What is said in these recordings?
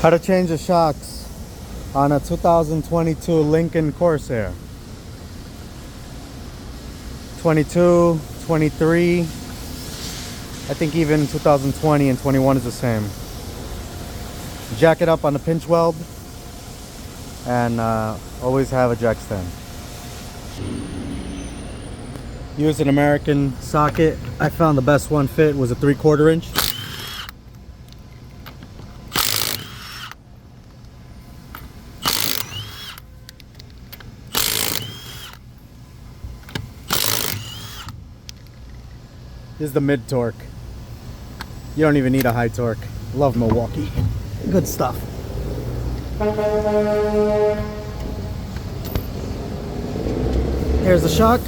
How to change the shocks on a 2022 Lincoln Corsair. 22, 23, I think even 2020 and 21 is the same. Jack it up on the pinch weld and always have a jack stand. Use an American socket. I found the best one fit was a 3/4 inch. This is the mid torque. You don't even need a high torque. Love Milwaukee. Good stuff. Here's the shock.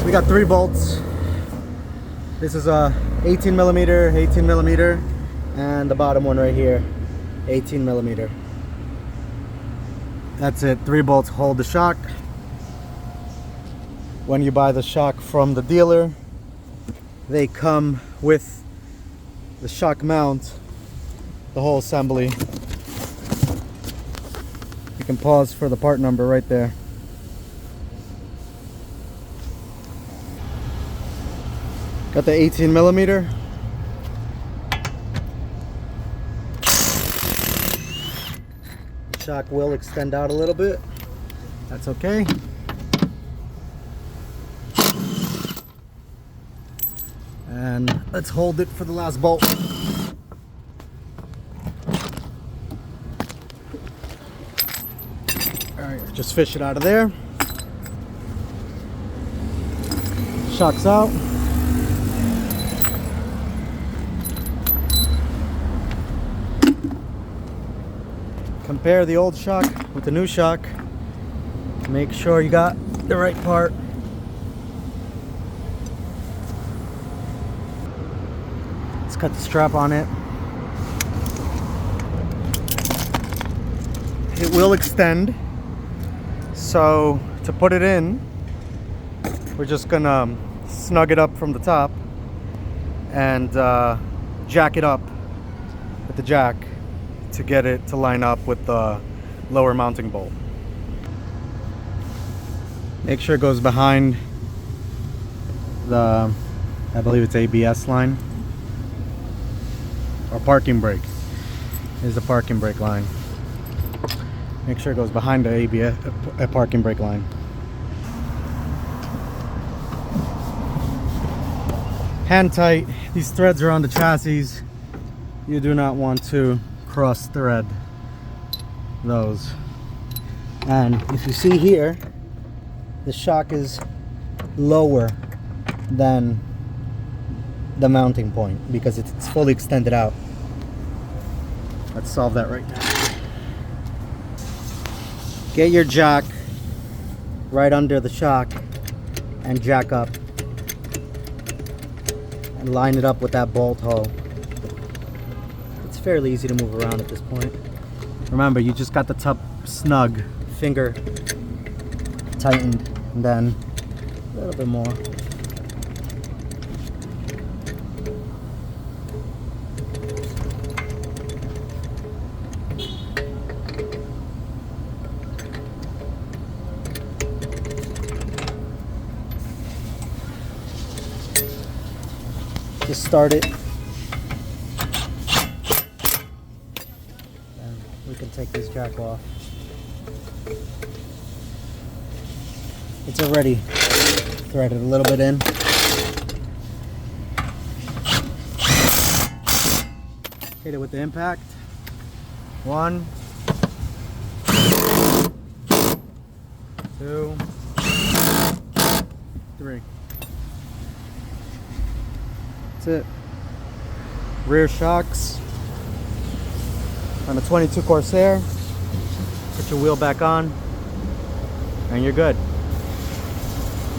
We got 3 bolts. This is a 18 millimeter, and the bottom one right here, 18 millimeter. That's it. 3 bolts hold the shock. When you buy the shock from the dealer, they come with the shock mount, the whole assembly. You can pause for the part number right there. Got the 18 millimeter. Shock will extend out a little bit. That's okay. And let's hold it for the last bolt. Alright, just fish it out of there. Shock's out. Compare the old shock with the new shock. Make sure you got the right part. Let's cut the strap on it. It will extend. So to put it in, we're just gonna snug it up from the top and jack it up with the jack to get it to line up with the lower mounting bolt. Make sure it goes behind the, I believe it's ABS line or parking brake. Is the parking brake line. Make sure it goes behind the ABS parking brake line. Hand tight. These threads are on the chassis. You do not want to cross thread those. And if you see here, the shock is lower than the mounting point because it's fully extended out. Let's solve that right now. Get your jack right under the shock and jack up and line it up with that bolt hole. It's fairly easy to move around at this point. Remember, you just got the top snug, finger tightened, and then a little bit more. Just start it. And we can take this jack off. It's already threaded a little bit in. Hit it with the impact. 1, 2, 3. That's it. Rear shocks on a 22 Corsair. Put your wheel back on and you're good.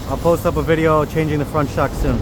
I'll post up a video changing the front shock soon.